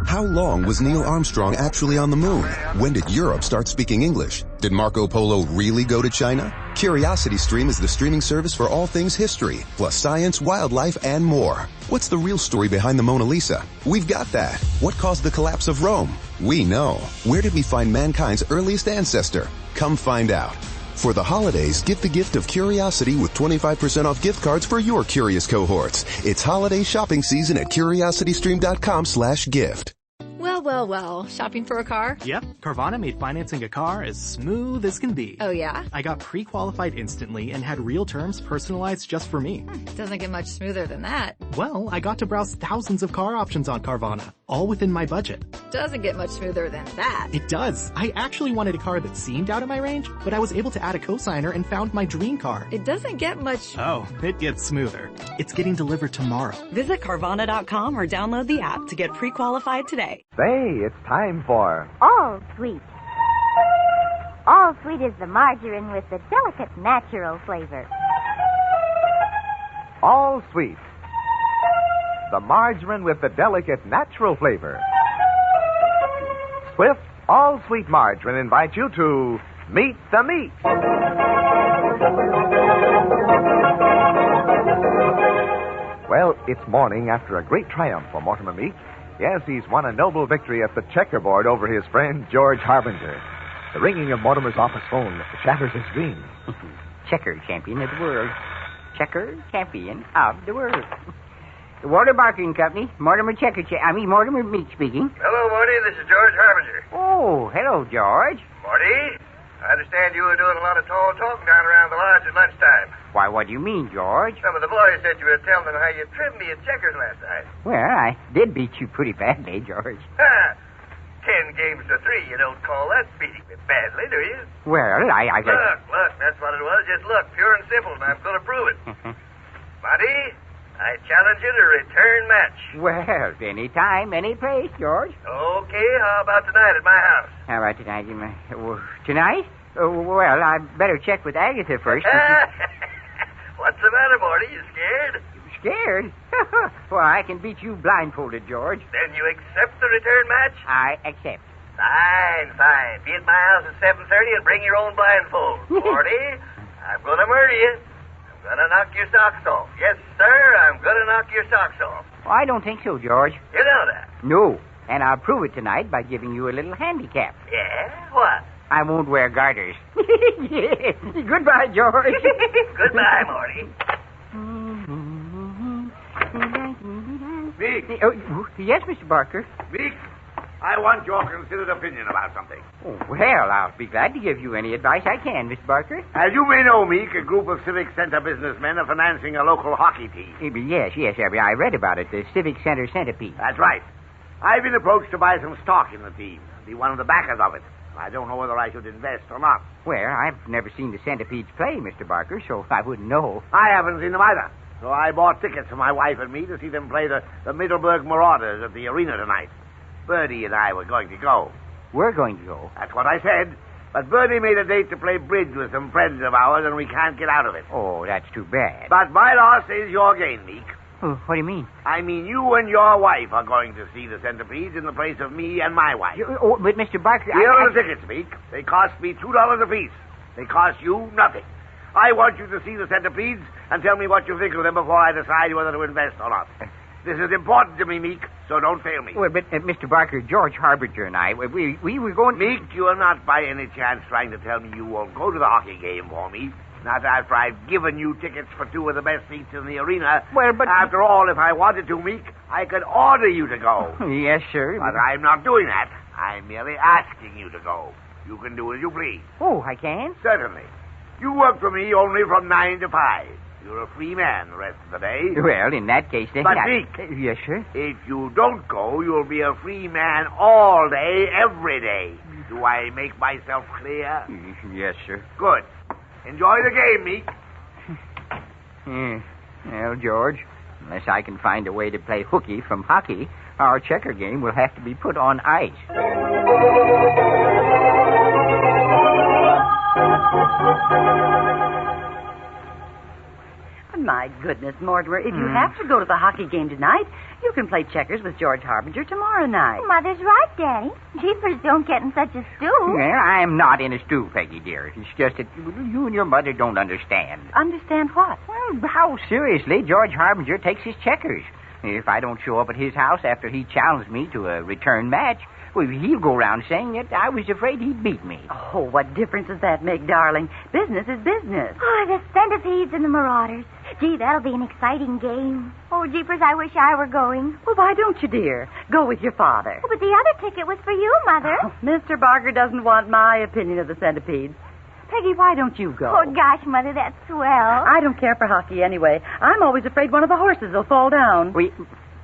How long was Neil Armstrong actually on the moon? When did Europe start speaking English? Did Marco Polo really go to China? CuriosityStream is the streaming service for all things history, plus science, wildlife, and more. What's the real story behind the Mona Lisa? We've got that. What caused the collapse of Rome? We know. Where did we find mankind's earliest ancestor? Come find out. For the holidays, get the gift of curiosity with 25% off gift cards for your curious cohorts. It's holiday shopping season at curiositystream.com/gift. Well. Shopping for a car? Yep. Carvana made financing a car as smooth as can be. Oh, yeah? I got pre-qualified instantly and had real terms personalized just for me. Doesn't get much smoother than that. Well, I got to browse thousands of car options on Carvana, all within my budget. Doesn't get much smoother than that. It does. I actually wanted a car that seemed out of my range, but I was able to add a cosigner and found my dream car. It doesn't get much... Oh, it gets smoother. It's getting delivered tomorrow. Visit Carvana.com or download the app to get pre-qualified today. Say, it's time for... All Sweet. All Sweet is the margarine with the delicate natural flavor. All Sweet. The margarine with the delicate natural flavor. Swift All Sweet Margarine invites you to Meet the Meeks. Well, it's morning after a great triumph for Mortimer Meeks. Yes, he's won a noble victory at the checkerboard over his friend George Harbinger. The ringing of Mortimer's office phone shatters his dreams. Checker champion of the world. Checker champion of the world. The Walter Barking Company, Mortimer Mortimer Meeks speaking. Hello, Morty. This is George Harbinger. Oh, hello, George. Morty, I understand you were doing a lot of tall talking down around the lodge at lunchtime. Why, what do you mean, George? Some of the boys said you were telling them how you trimmed me at checkers last night. Well, I did beat you pretty badly, George. 10 games to 3. You don't call that beating me badly, do you? Well, I Look, that's what it was. Just look, pure and simple, and I'm going to prove it. Monty, I challenge you to return match. Well, any time, any place, George. Okay, how about tonight at my house? How about tonight? Tonight? Well, I'd better check with Agatha first. What's the matter, Morty? You scared? Scared? Well, I can beat you blindfolded, George. Then you accept the return match? I accept. Fine. Be at my house at 7:30 and bring your own blindfold. Morty, I'm going to murder you. I'm going to knock your socks off. Yes, sir, I'm going to knock your socks off. Well, I don't think so, George. You know that? No, and I'll prove it tonight by giving you a little handicap. Yeah? What? I won't wear garters. Goodbye, George. Goodbye, Morty. Meeks. Yes, Mr. Barker. Meeks, I want your considered opinion about something. Oh, well, I'll be glad to give you any advice I can, Mr. Barker. As you may know, Meek, a group of Civic Center businessmen are financing a local hockey team. Yes, I read about it, the Civic Center Centipede. That's right. I've been approached to buy some stock in the team, be one of the backers of it. I don't know whether I should invest or not. Well, I've never seen the Centipedes play, Mr. Barker, so I wouldn't know. I haven't seen them either. So I bought tickets for my wife and me to see them play the Middleburg Marauders at the arena tonight. Bertie and I were going to go. We're going to go? That's what I said. But Bertie made a date to play bridge with some friends of ours, and we can't get out of it. Oh, that's too bad. But my loss is your gain, Meek. Oh, what do you mean? I mean, you and your wife are going to see the Centipedes in the place of me and my wife. But Mr. Barker... Here are the tickets, Meek. They cost me $2 apiece. They cost you nothing. I want you to see the Centipedes and tell me what you think of them before I decide whether to invest or not. This is important to me, Meek, so don't fail me. Well, but, Mr. Barker, George Harbinger and I, we were going... Meek, you are not by any chance trying to tell me you won't go to the hockey game for me. Not after I've given you tickets for 2 of the best seats in the arena. Well, but... After all, if I wanted to, Meek, I could order you to go. Yes, sir. But I'm not doing that. I'm merely asking you to go. You can do as you please. Oh, I can? Certainly. You work for me only from 9 to 5. You're a free man the rest of the day. Well, in that case, then... But, Meek... Yes, sir? If you don't go, you'll be a free man all day, every day. Do I make myself clear? Yes, sir. Good. Enjoy the game, Meek. Well, George, unless I can find a way to play hooky from hockey, our checker game will have to be put on ice. My goodness, Mortimer, if you have to go to the hockey game tonight, you can play checkers with George Harbinger tomorrow night. Mother's right, Daddy. Jeepers don't get in such a stew. Well, I'm not in a stew, Peggy, dear. It's just that you and your mother don't understand. Understand what? Well, how seriously George Harbinger takes his checkers. If I don't show up at his house after he challenged me to a return match, well, he'll go around saying that I was afraid he'd beat me. Oh, what difference does that make, darling? Business is business. Oh, the centipedes and the marauders. Gee, that'll be an exciting game. Oh, Jeepers, I wish I were going. Well, why don't you, dear? Go with your father. Oh, but the other ticket was for you, Mother. Oh, Mr. Barker doesn't want my opinion of the centipedes. Peggy, why don't you go? Oh, gosh, Mother, that's swell. I don't care for hockey anyway. I'm always afraid one of the horses will fall down.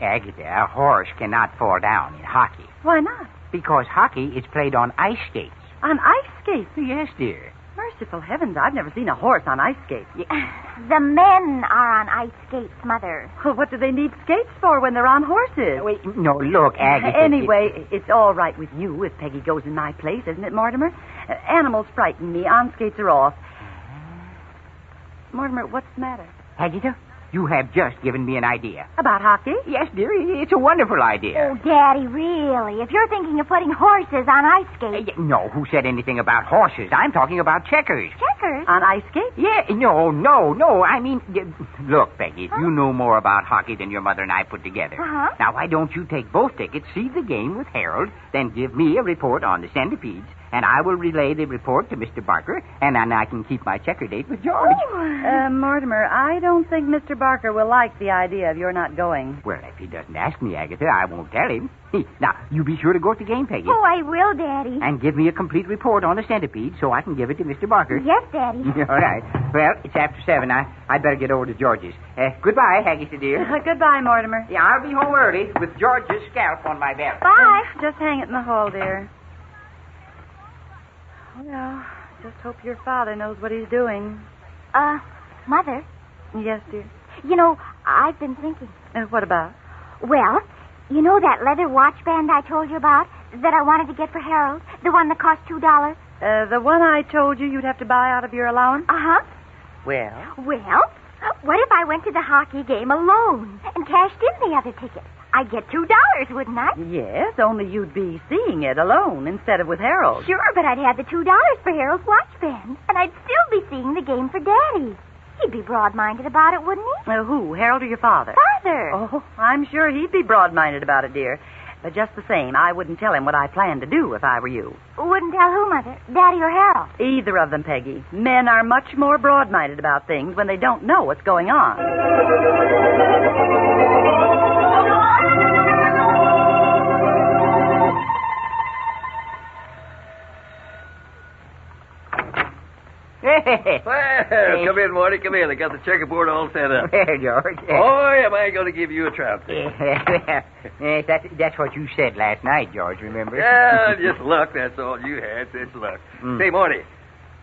Agatha, a horse cannot fall down in hockey. Why not? Because hockey is played on ice skates. On ice skates? Yes, dear. Merciful heavens, I've never seen a horse on ice skates. The men are on ice skates, Mother. Well, what do they need skates for when they're on horses? Wait, no, look, Agatha. Anyway, it's all right with you if Peggy goes in my place, isn't it, Mortimer? Animals frighten me. On skates are off. Mortimer, what's the matter? Agatha, you have just given me an idea. About hockey? Yes, dear, it's a wonderful idea. Oh, Daddy, really? If you're thinking of putting horses on ice skates... No, who said anything about horses? I'm talking about checkers. Checkers? On ice skates? Yeah, no. I mean, look, Peggy, you know more about hockey than your mother and I put together. Uh-huh. Now, why don't you take both tickets, see the game with Harold, then give me a report on the centipedes, and I will relay the report to Mr. Barker, and then I can keep my checker date with George. Mortimer, I don't think Mr. Barker will like the idea of your not going. Well, if he doesn't ask me, Agatha, I won't tell him. Now, you be sure to go to the game, Peggy. Oh, I will, Daddy. And give me a complete report on the centipede so I can give it to Mr. Barker. Yes, Daddy. All right. Well, it's after 7. I'd better get over to George's. Goodbye, Agatha, dear. Goodbye, Mortimer. Yeah, I'll be home early with George's scalp on my belt. Bye. Just hang it in the hall, dear. Well, just hope your father knows what he's doing. Mother? Yes, dear. You know, I've been thinking. What about? Well, you know that leather watch band I told you about that I wanted to get for Harold? The one that cost $2? The one I told you you'd have to buy out of your allowance? Uh-huh. Well, what if I went to the hockey game alone and cashed in the other ticket? I'd get $2, wouldn't I? yes, only you'd be seeing it alone instead of with Harold. Sure, but I'd have the $2 for Harold's watch band, and I'd still be seeing the game for Daddy. He'd be broad-minded about it, wouldn't he? Who, Harold or your father? Father. Oh, I'm sure he'd be broad-minded about it, dear. But just the same, I wouldn't tell him what I planned to do if I were you. Wouldn't tell who, Mother? Daddy or Harold? Either of them, Peggy. Men are much more broad-minded about things when they don't know what's going on. Well, come in, Morty. Come in. I got the checkerboard all set up. There, George. Boy, am I going to give you a trout. Yes, that's what you said last night, George, remember? Yeah, just luck. That's all you had. Just luck. Say, Morty,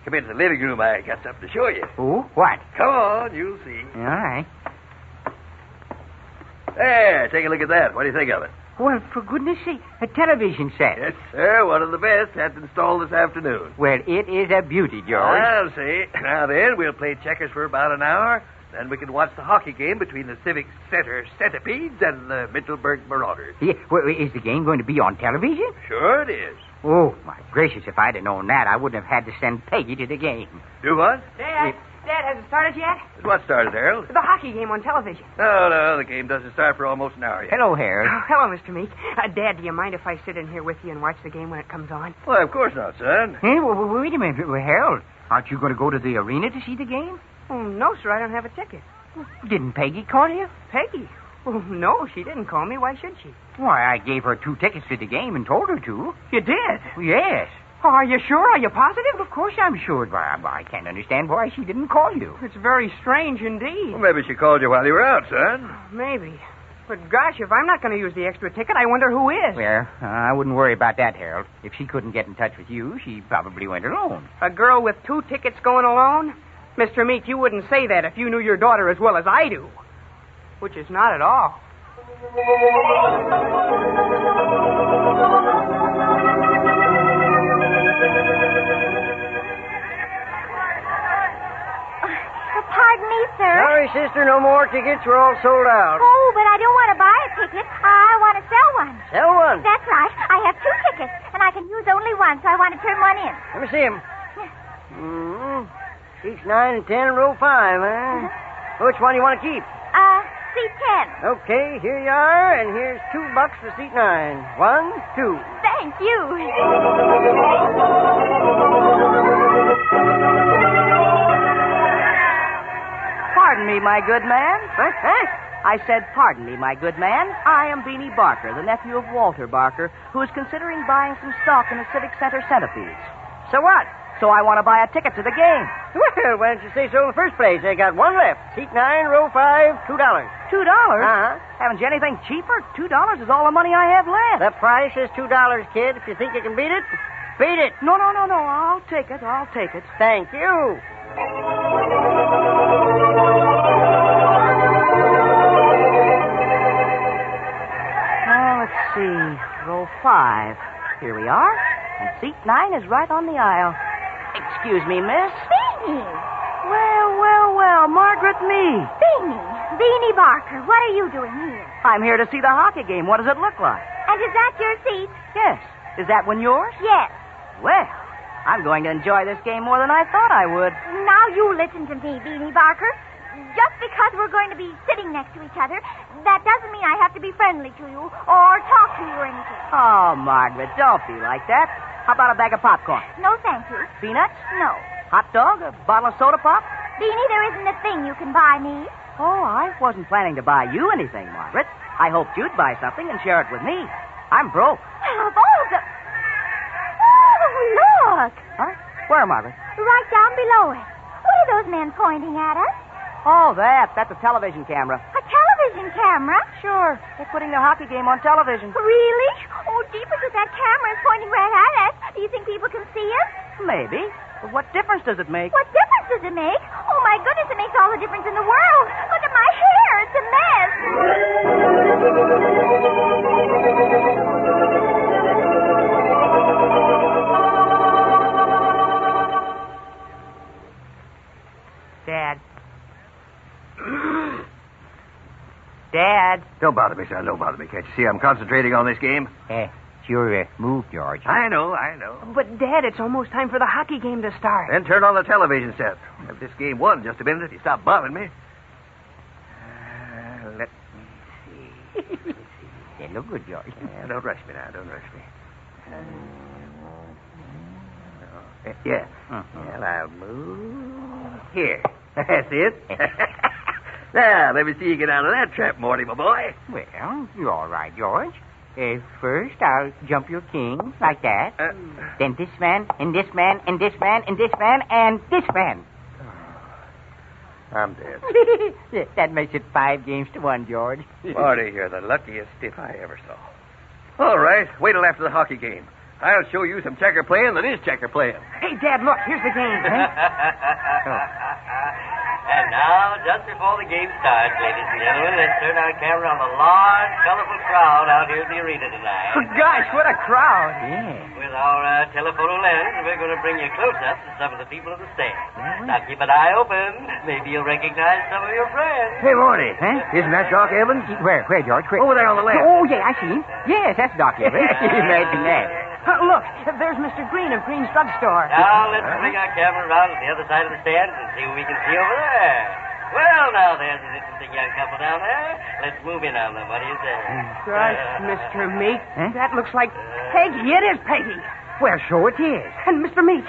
come into the living room. I got something to show you. Oh, what? Come on, you'll see. All right. There, take a look at that. What do you think of it? Well, for goodness sake, a television set. Yes, sir. One of the best. Had it installed this afternoon. Well, it is a beauty, George. I'll see. Now then, we'll play checkers for about an hour. Then we can watch the hockey game between the Civic Center Centipedes and the Mittelberg Marauders. Yeah, well, is the game going to be on television? Sure it is. Oh, my gracious, if I'd have known that, I wouldn't have had to send Peggy to the game. Do what? Dad, has it started yet? What started, Harold? The hockey game on television. No, the game doesn't start for almost an hour yet. Hello, Harold. Oh, hello, Mr. Meek. Dad, do you mind if I sit in here with you and watch the game when it comes on? Well, of course not, son. Hey, wait a minute. Harold, aren't you going to go to the arena to see the game? Oh, no, sir, I don't have a ticket. Didn't Peggy call you? Peggy? Oh, no, she didn't call me. Why should she? Why, I gave her 2 tickets to the game and told her to. You did? Yes. Oh, are you sure? Are you positive? Of course I'm sure. I can't understand why she didn't call you. It's very strange indeed. Well, maybe she called you while you were out, son. Maybe. But gosh, if I'm not going to use the extra ticket, I wonder who is. Well, I wouldn't worry about that, Harold. If she couldn't get in touch with you, she probably went alone. A girl with 2 tickets going alone? Mr. Meek, you wouldn't say that if you knew your daughter as well as I do. Which is not at all. Pardon me, sir. Sorry, sister, no more tickets. We're all sold out. Oh, but I don't want to buy a ticket. I want to sell one. Sell one? That's right. I have 2 tickets, and I can use only one, so I want to turn one in. Let me see him. Seats 9 and 10 in row 5, huh? Which one do you want to keep? Seat 10. Okay, here you are, and here's $2 for seat 9. 1, 2. Thank you. Pardon me, my good man. Huh? I said, pardon me, my good man. I am Beanie Barker, the nephew of Walter Barker, who is considering buying some stock in the Civic Center Centipedes. So what? So I want to buy a ticket to the game. Well, why didn't you say so in the first place? I got one left. Seat 9, row 5, $2. $2? Uh-huh. Haven't you anything cheaper? $2 is all the money I have left. The price is $2, kid. If you think you can beat it, beat it. No. I'll take it. Thank you. Let's see. Row 5. Here we are. And seat 9 is right on the aisle. Excuse me, miss. Beanie. Well, Margaret Meeks. Beanie Barker, what are you doing here? I'm here to see the hockey game. What does it look like? And is that your seat? Yes. Is that one yours? Yes. Well, I'm going to enjoy this game more than I thought I would. Now you listen to me, Beanie Barker. Just because we're going to be sitting next to each other, that doesn't mean I have to be friendly to you or talk to you or anything. Oh, Margaret, don't be like that. How about a bag of popcorn? No, thank you. Peanuts? No. Hot dog? A bottle of soda pop? Beanie, there isn't a thing you can buy me. Oh, I wasn't planning to buy you anything, Margaret. I hoped you'd buy something and share it with me. I'm broke. Of all the... Oh, look. Huh? Where, Margaret? Right down below it. What are those men pointing at us? Oh, that's a television camera. A television camera? Sure. They're putting the hockey game on television. Really? Oh, jeepers, if that camera is pointing right at us, do you think people can see us? Maybe. But what difference does it make? What difference does it make? Oh, my goodness, it makes all the difference in the world. Look at my hair. It's a mess. Dad. Dad. Don't bother me, son. Don't bother me. Can't you see I'm concentrating on this game? It's your move, George. I know. But, Dad, it's almost time for the hockey game to start. Then turn on the television set. If this game won just a minute, if you stop bothering me. Let me see. They look good, George. Don't rush me now. Don't rush me. Yeah. Well, I'll move here. That's it. Now, let me see you get out of that trap, Morty, my boy. Well, you're all right, George. First, I'll jump your king, like that. Then this man, and this man, and this man, and this man, and this man. I'm dead. That makes it 5 games to 1, George. Morty, you're the luckiest stiff I ever saw. All right, wait till after the hockey game. I'll show you some checker playing that is checker playing. Hey, Dad, look, here's the game. And now, just before the game starts, ladies and gentlemen, let's turn our camera on the large, colorful crowd out here in the arena tonight. Oh, gosh, what a crowd. Yeah. With our telephoto lens, we're going to bring you close-ups of some of the people in the stands. Now, keep an eye open. Maybe you'll recognize some of your friends. Hey, Morty. Huh? Isn't that Doc Evans? Where, George? Where? Over there on the left. Oh, yeah, I see him. Yes, that's Doc Evans. Imagine that. Look, there's Mr. Green of Green's Drugstore. Now, let's bring our camera around to the other side of the stand and see what we can see over there. Well, now, there's an interesting young couple down there. Let's move in on them. What do you say? Gosh, Mr. Meek, that looks like Peggy. It is Peggy. Well, so it is. And Mr. Meek,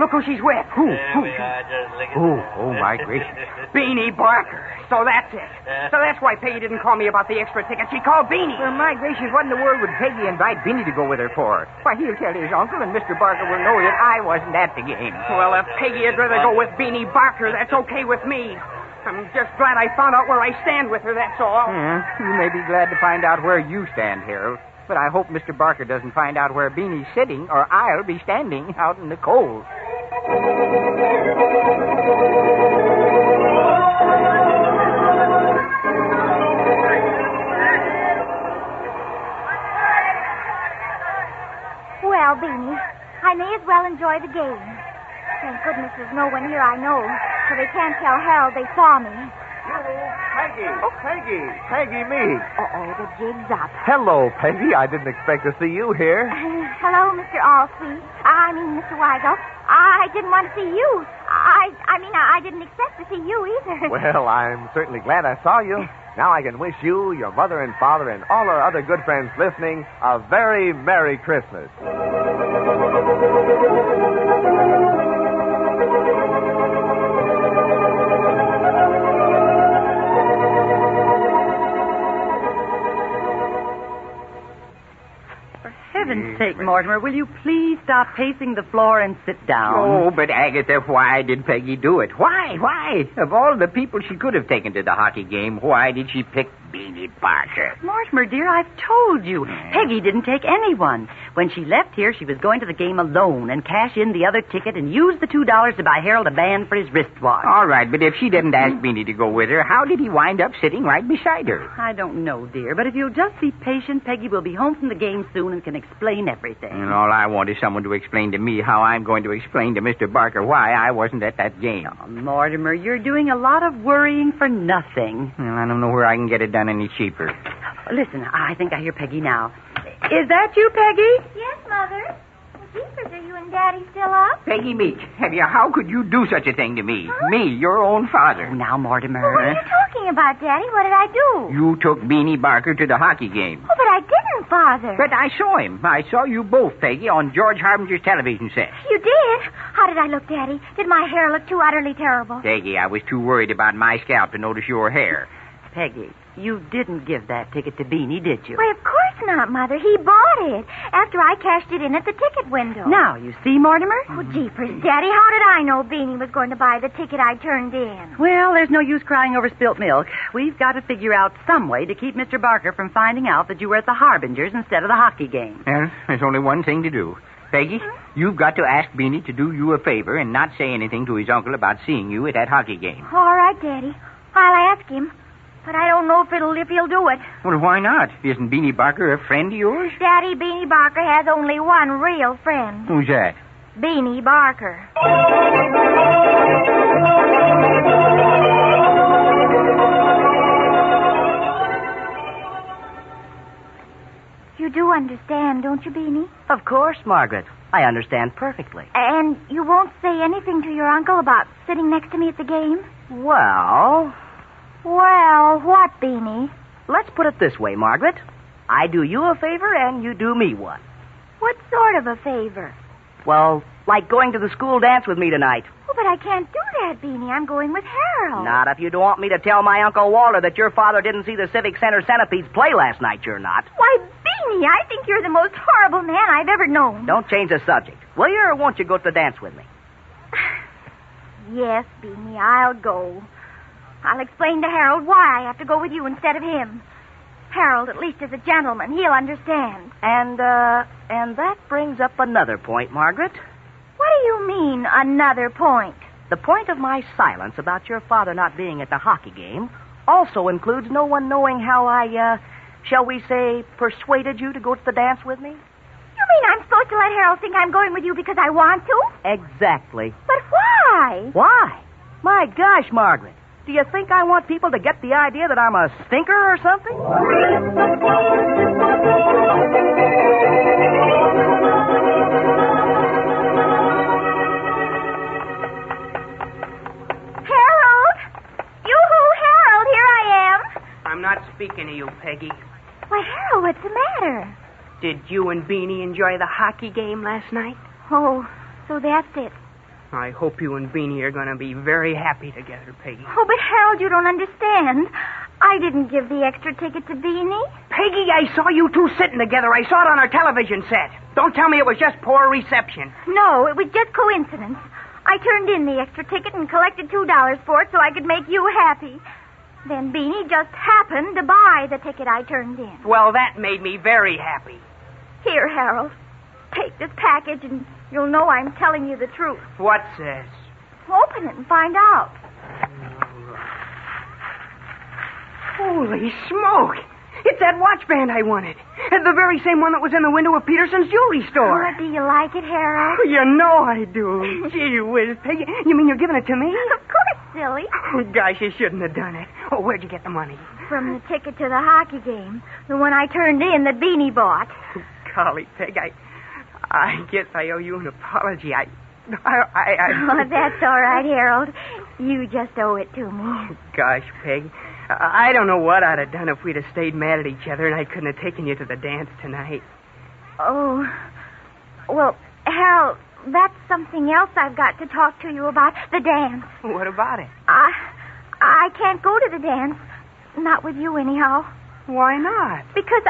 look who she's with. There we are, just look at Oh, my gracious. Beanie Barker. So that's it. So that's why Peggy didn't call me about the extra ticket. She called Beanie. Well, my gracious, what in the world would Peggy invite Beanie to go with her for? Why, he'll tell his uncle, and Mr. Barker will know that I wasn't at the game. Well, if Peggy would rather go with Beanie Barker, that's okay with me. I'm just glad I found out where I stand with her, that's all. You may be glad to find out where you stand, Harold. But I hope Mr. Barker doesn't find out where Beanie's sitting, or I'll be standing out in the cold. Well, Beanie, I may as well enjoy the game. Thank goodness there's no one here I know, so they can't tell Harold they saw me. Peggy. Oh, Peggy. Peggy Meeks. Uh-oh, the jig's up. Hello, Peggy. I didn't expect to see you here. Hello, Mr. Allsweet. Mr. Weigel. I didn't want to see you. I didn't expect to see you either. Well, I'm certainly glad I saw you. Now I can wish you, your mother and father, and all our other good friends listening a very Merry Christmas. For heaven's sake, Mortimer, will you please stop pacing the floor and sit down? Oh, but Agatha, why did Peggy do it? Why? Why? Of all the people she could have taken to the hockey game, why did she pick Beanie Barker? Mortimer, dear, I've told you. Peggy didn't take anyone. When she left here, she was going to the game alone and cash in the other ticket and use the $2 to buy Harold a band for his wristwatch. All right, but if she didn't ask Beanie to go with her, how did he wind up sitting right beside her? I don't know, dear, but if you'll just be patient, Peggy will be home from the game soon and can explain everything. And all I want is someone to explain to me how I'm going to explain to Mr. Barker why I wasn't at that game. Oh, Mortimer, you're doing a lot of worrying for nothing. Well, I don't know where I can get it done any cheaper. Listen, I think I hear Peggy now. Is that you, Peggy? Yes, Mother. Jeepers, are you and Daddy still up? Peggy Meeks, how could you do such a thing to me? Huh? Me, your own father. Oh, now, Mortimer. Well, what are you talking about, Daddy? What did I do? You took Beanie Barker to the hockey game. Oh, but I didn't, Father. But I saw him. I saw you both, Peggy, on George Harbinger's television set. You did? How did I look, Daddy? Did my hair look too utterly terrible? Peggy, I was too worried about my scalp to notice your hair. Peggy, you didn't give that ticket to Beanie, did you? Why, of course not, Mother. He bought it after I cashed it in at the ticket window. Now, you see, Mortimer? Oh, jeepers, Daddy, how did I know Beanie was going to buy the ticket I turned in? Well, there's no use crying over spilt milk. We've got to figure out some way to keep Mr. Barker from finding out that you were at the Harbingers instead of the hockey game. Well, there's only one thing to do. Peggy, you've got to ask Beanie to do you a favor and not say anything to his uncle about seeing you at that hockey game. All right, Daddy. I'll ask him. But I don't know if he'll do it. Well, why not? Isn't Beanie Barker a friend of yours? Daddy, Beanie Barker has only one real friend. Who's that? Beanie Barker. You do understand, don't you, Beanie? Of course, Margaret. I understand perfectly. And you won't say anything to your uncle about sitting next to me at the game? Well, what, Beanie? Let's put it this way, Margaret. I do you a favor and you do me one. What sort of a favor? Well, like going to the school dance with me tonight. Oh, but I can't do that, Beanie. I'm going with Harold. Not if you don't want me to tell my Uncle Walter that your father didn't see the Civic Center Centipedes play last night, you're not. Why, Beanie, I think you're the most horrible man I've ever known. Don't change the subject. Will you, or won't you go to the dance with me? Yes, Beanie, I'll go. I'll explain to Harold why I have to go with you instead of him. Harold, at least is a gentleman. He'll understand. And that brings up another point, Margaret. What do you mean, another point? The point of my silence about your father not being at the hockey game also includes no one knowing how I, shall we say, persuaded you to go to the dance with me. You mean I'm supposed to let Harold think I'm going with you because I want to? Exactly. But why? Why? My gosh, Margaret. Do you think I want people to get the idea that I'm a stinker or something? Harold! Yoo-hoo, Harold, here I am. I'm not speaking to you, Peggy. Why, Harold, what's the matter? Did you and Beanie enjoy the hockey game last night? Oh, so that's it. I hope you and Beanie are going to be very happy together, Peggy. Oh, but Harold, you don't understand. I didn't give the extra ticket to Beanie. Peggy, I saw you two sitting together. I saw it on our television set. Don't tell me it was just poor reception. No, it was just coincidence. I turned in the extra ticket and collected $2 for it so I could make you happy. Then Beanie just happened to buy the ticket I turned in. Well, that made me very happy. Here, Harold. Take this package and you'll know I'm telling you the truth. What's this? Open it and find out. Holy smoke! It's that watch band I wanted. The very same one that was in the window of Peterson's jewelry store. Oh, do you like it, Harold? You know I do. Gee whiz, Peggy. You mean you're giving it to me? Of course, silly. Oh, gosh, you shouldn't have done it. Oh, where'd you get the money? From the ticket to the hockey game. The one I turned in that Beanie bought. Golly, Peg, I guess I owe you an apology. Oh, that's all right, Harold. You just owe it to me. Oh, gosh, Peg. I don't know what I'd have done if we'd have stayed mad at each other and I couldn't have taken you to the dance tonight. Oh. Well, Harold, that's something else I've got to talk to you about. The dance. What about it? I can't go to the dance. Not with you, anyhow. Why not? Because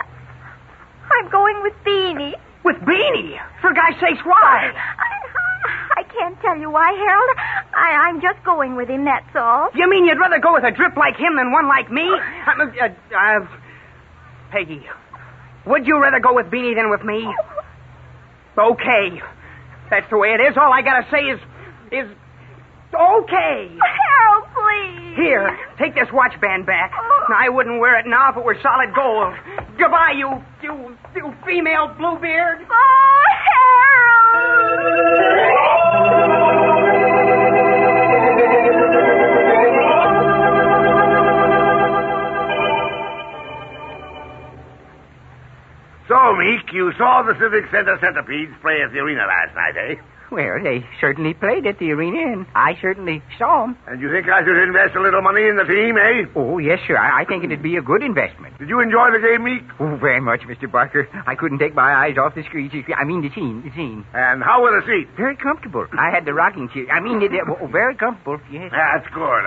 I'm going with Beanie. With Beanie? For God's sakes, why? I can't tell you why, Harold. I'm just going with him, that's all. You mean you'd rather go with a drip like him than one like me? Peggy, would you rather go with Beanie than with me? Okay. That's the way it is. All I gotta say is okay. Harold, please. Here, take this watch band back. I wouldn't wear it now if it were solid gold. Goodbye, you female bluebeard. Oh, Harold! So, Meek, you saw the Civic Center Centipedes play at the arena last night, eh? Well, they certainly played at the arena, and I certainly saw them. And you think I should invest a little money in the team, eh? Oh, yes, sir. I think it'd be a good investment. Did you enjoy the game, Meek? Oh, very much, Mr. Barker. I couldn't take my eyes off the screen. The scene. And how were the seats? Very comfortable. I had the rocking chair. Very comfortable, yes. That's good.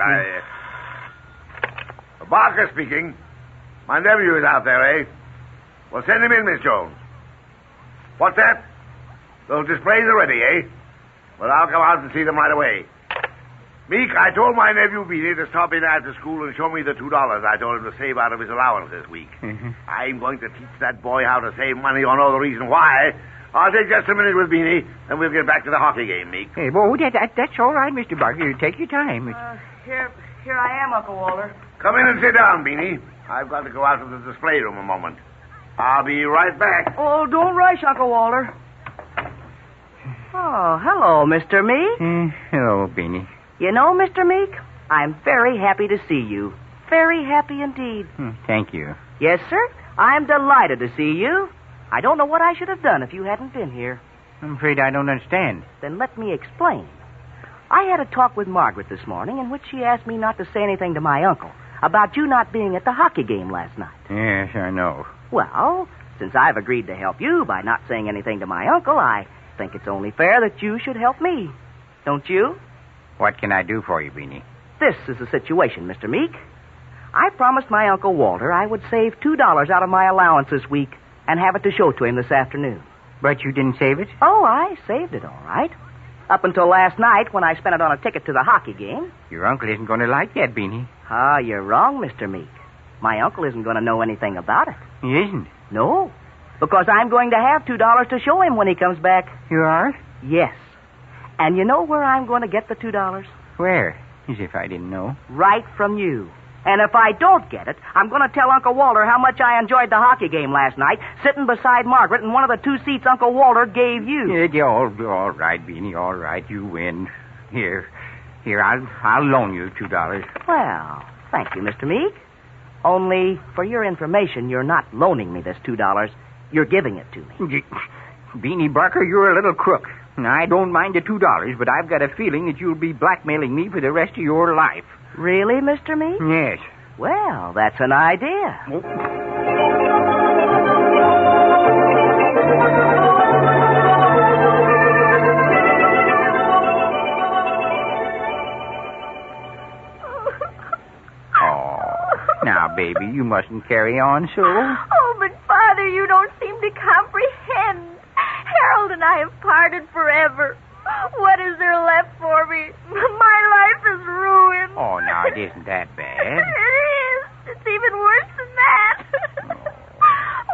Barker speaking. My nephew is out there, eh? Well, send him in, Miss Jones. What's that? Those displays are ready, eh? Well, I'll come out and see them right away. Meek, I told my nephew Beanie to stop in after school and show me the $2 I told him to save out of his allowance this week. Mm-hmm. I'm going to teach that boy how to save money or know the reason why. I'll take just a minute with Beanie, and we'll get back to the hockey game, Meek. Hey, well, that's all right, Mr. Barker. Take your time. Here I am, Uncle Walter. Come in and sit down, Beanie. I've got to go out to the display room a moment. I'll be right back. Oh, don't rush, Uncle Walter. Oh, hello, Mr. Meek. Hello, Beanie. You know, Mr. Meek, I'm very happy to see you. Very happy indeed. Thank you. Yes, sir. I'm delighted to see you. I don't know what I should have done if you hadn't been here. I'm afraid I don't understand. Then let me explain. I had a talk with Margaret this morning in which she asked me not to say anything to my uncle about you not being at the hockey game last night. Yes, I know. Well, since I've agreed to help you by not saying anything to my uncle, I think it's only fair that you should help me. Don't you? What can I do for you, Beanie? This is the situation, Mr. Meek. I promised my Uncle Walter I would save $2 out of my allowance this week and have it to show to him this afternoon. But you didn't save it? Oh, I saved it, all right. Up until last night when I spent it on a ticket to the hockey game. Your uncle isn't going to like that, Beanie. Ah, you're wrong, Mr. Meek. My uncle isn't going to know anything about it. He isn't? No, because I'm going to have $2 to show him when he comes back. You are? Yes. And you know where I'm going to get the $2? Where? As if I didn't know. Right from you. And if I don't get it, I'm going to tell Uncle Walter how much I enjoyed the hockey game last night, sitting beside Margaret in one of the 2 seats Uncle Walter gave you. Yeah, all right, Beanie, all right. You win. Here, I'll loan you $2. Well, thank you, Mr. Meek. Only, for your information, you're not loaning me this $2. You're giving it to me. Beanie Barker, you're a little crook. I don't mind the $2, but I've got a feeling that you'll be blackmailing me for the rest of your life. Really, Mr. Meek? Yes. Well, that's an idea. Now, baby, you mustn't carry on so. Oh, but, Father, you don't seem to comprehend. Harold and I have parted forever. What is there left for me? My life is ruined. Oh, now, it isn't that bad. It is. It's even worse than that.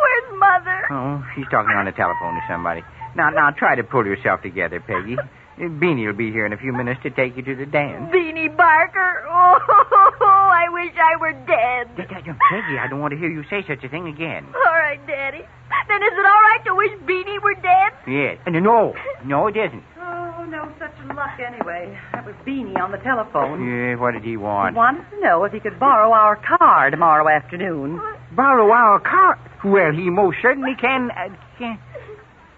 Where's Mother? Oh, she's talking on the telephone to somebody. Now, try to pull yourself together, Peggy. Beanie will be here in a few minutes to take you to the dance. Beanie Barker. Oh, I wish I were dead. Peggy, I don't want to hear you say such a thing again. All right, Daddy. Then is it all right to wish Beanie were dead? Yes. No, it isn't. Oh, no such luck anyway. That was Beanie on the telephone. Yeah, what did he want? He wanted to know if he could borrow our car tomorrow afternoon. Borrow our car? Well, he most certainly can.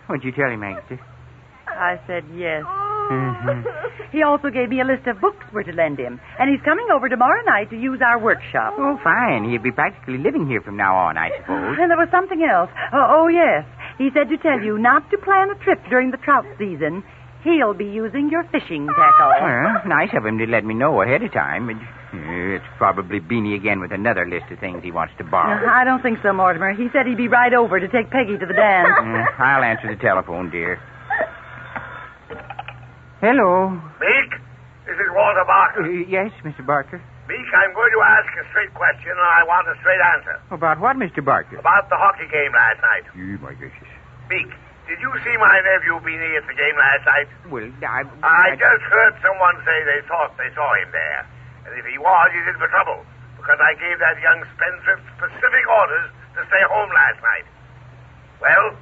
What'd you tell him, Agatha? I said yes. He also gave me a list of books we're to lend him, and he's coming over tomorrow night to use our workshop. Oh, fine. He'll be practically living here from now on, I suppose. And there was something else. Oh, yes. He said to tell you not to plan a trip during the trout season. He'll be using your fishing tackle. Well, nice of him to let me know ahead of time. It's probably Beanie again with another list of things he wants to borrow. I don't think so, Mortimer. He said he'd be right over to take Peggy to the dance. I'll answer the telephone, dear. Hello. Meek, this is Walter Barker. Yes, Mr. Barker. Meek, I'm going to ask a straight question, and I want a straight answer. About what, Mr. Barker? About the hockey game last night. Oh, my gracious. Meek, did you see my nephew Beanie at the game last night? Well, I just heard someone say they thought they saw him there. And if he was, he's in for trouble. Because I gave that young spendthrift specific orders to stay home last night. Well,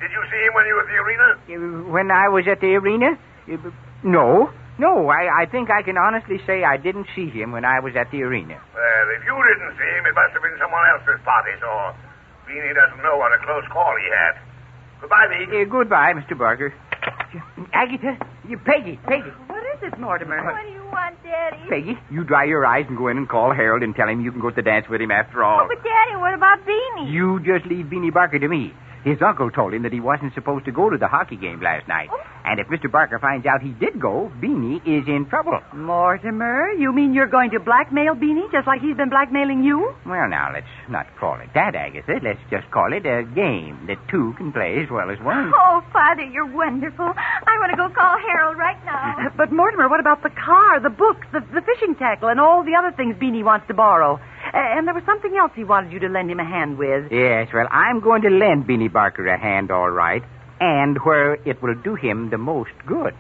did you see him when you were at the arena? When I was at the arena? No. I think I can honestly say I didn't see him when I was at the arena. Well, if you didn't see him, it must have been someone else's party, so Beanie doesn't know what a close call he had. Goodbye, Meek. Goodbye, Mr. Barker. Agatha, Peggy. What is it, Mortimer? What do you want, Daddy? Peggy, you dry your eyes and go in and call Harold and tell him you can go to the dance with him after all. Oh, but Daddy, what about Beanie? You just leave Beanie Barker to me. His uncle told him that he wasn't supposed to go to the hockey game last night. Oh. And if Mr. Barker finds out he did go, Beanie is in trouble. Mortimer, you mean you're going to blackmail Beanie just like he's been blackmailing you? Well, now, let's not call it that, Agatha. Let's just call it a game that two can play as well as one. Oh, Father, you're wonderful. I want to go call Harold right now. But, Mortimer, what about the car, the books, the fishing tackle, and all the other things Beanie wants to borrow? And there was something else he wanted you to lend him a hand with. Yes, well, I'm going to lend Beanie Barker a hand, all right, and where it will do him the most good.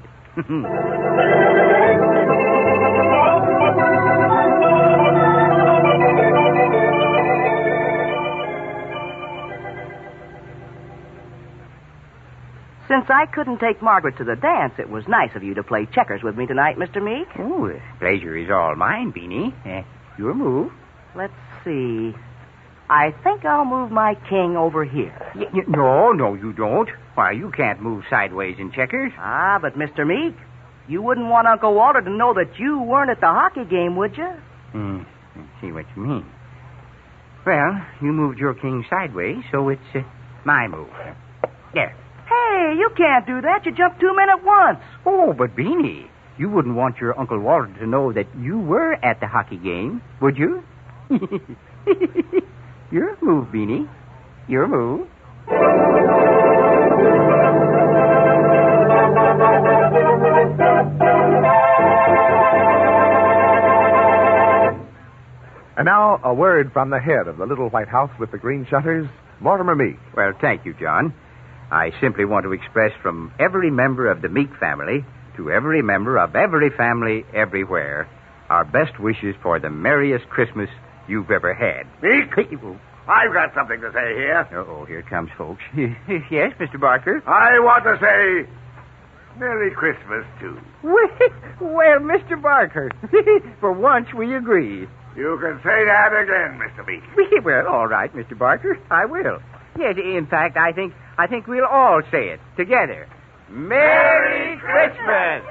Since I couldn't take Margaret to the dance, it was nice of you to play checkers with me tonight, Mr. Meek. Oh, the pleasure is all mine, Beanie. Your move. Let's see. I think I'll move my king over here. No, you don't. Why, you can't move sideways in checkers. Ah, but Mr. Meek, you wouldn't want Uncle Walter to know that you weren't at the hockey game, would you? I see what you mean. Well, you moved your king sideways, so it's my move. There. Hey, you can't do that. You jumped 2 men at once. Oh, but Beanie, you wouldn't want your Uncle Walter to know that you were at the hockey game, would you? Your move, Beanie. Your move. And now, a word from the head of the little white house with the green shutters, Mortimer Meek. Well, thank you, John. I simply want to express from every member of the Meek family to every member of every family everywhere our best wishes for the merriest Christmas you've ever had. Meek, I've got something to say here. Uh-oh, here it comes, folks. Yes, Mr. Barker? I want to say Merry Christmas, too. Well, Mr. Barker, for once we agree. You can say that again, Mr. Meek. Well, all right, Mr. Barker, I will. Yes, in fact, I think we'll all say it together. Merry Christmas!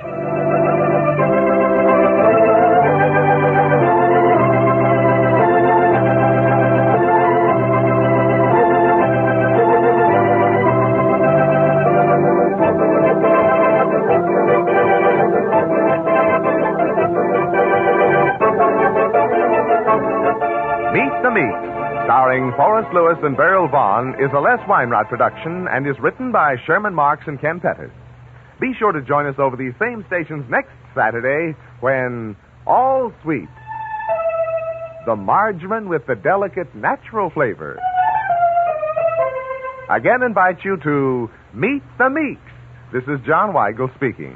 Meet the Meeks, starring Forrest Lewis and Beryl Vaughn, is a Les Weinrod production and is written by Sherman Marks and Ken Pettis. Be sure to join us over these same stations next Saturday when All Sweet, the margarine with the delicate natural flavor, again invites you to Meet the Meeks, This is John Weigel speaking.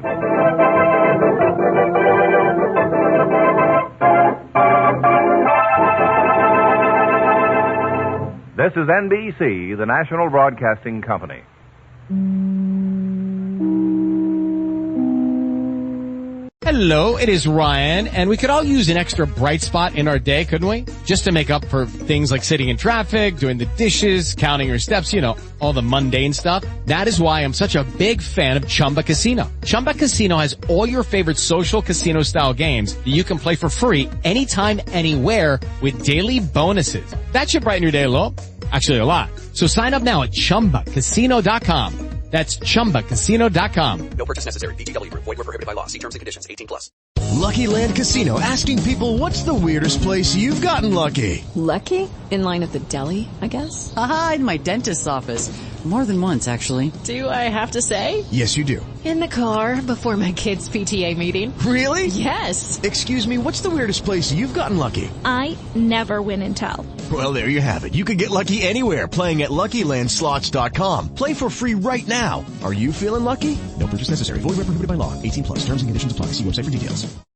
This is NBC, the National Broadcasting Company. Hello, it is Ryan, and we could all use an extra bright spot in our day, couldn't we? Just to make up for things like sitting in traffic, doing the dishes, counting your steps, all the mundane stuff. That is why I'm such a big fan of Chumba Casino. Chumba Casino has all your favorite social casino-style games that you can play for free anytime, anywhere with daily bonuses. That should brighten your day a little. Actually, a lot. So sign up now at ChumbaCasino.com. That's ChumbaCasino.com. No purchase necessary. VGW Group. Void where prohibited by law. See terms and conditions. 18+. Lucky Land Casino, asking people, what's the weirdest place you've gotten lucky? Lucky? In line at the deli, I guess? Aha, in my dentist's office. More than once, actually. Do I have to say? Yes, you do. In the car before my kids' PTA meeting. Really? Yes. Excuse me, what's the weirdest place you've gotten lucky? I never win and tell. Well, there you have it. You can get lucky anywhere, playing at LuckyLandSlots.com. Play for free right now. Are you feeling lucky? No purchase necessary. Void where prohibited by law. 18+. Terms and conditions apply. See website for details.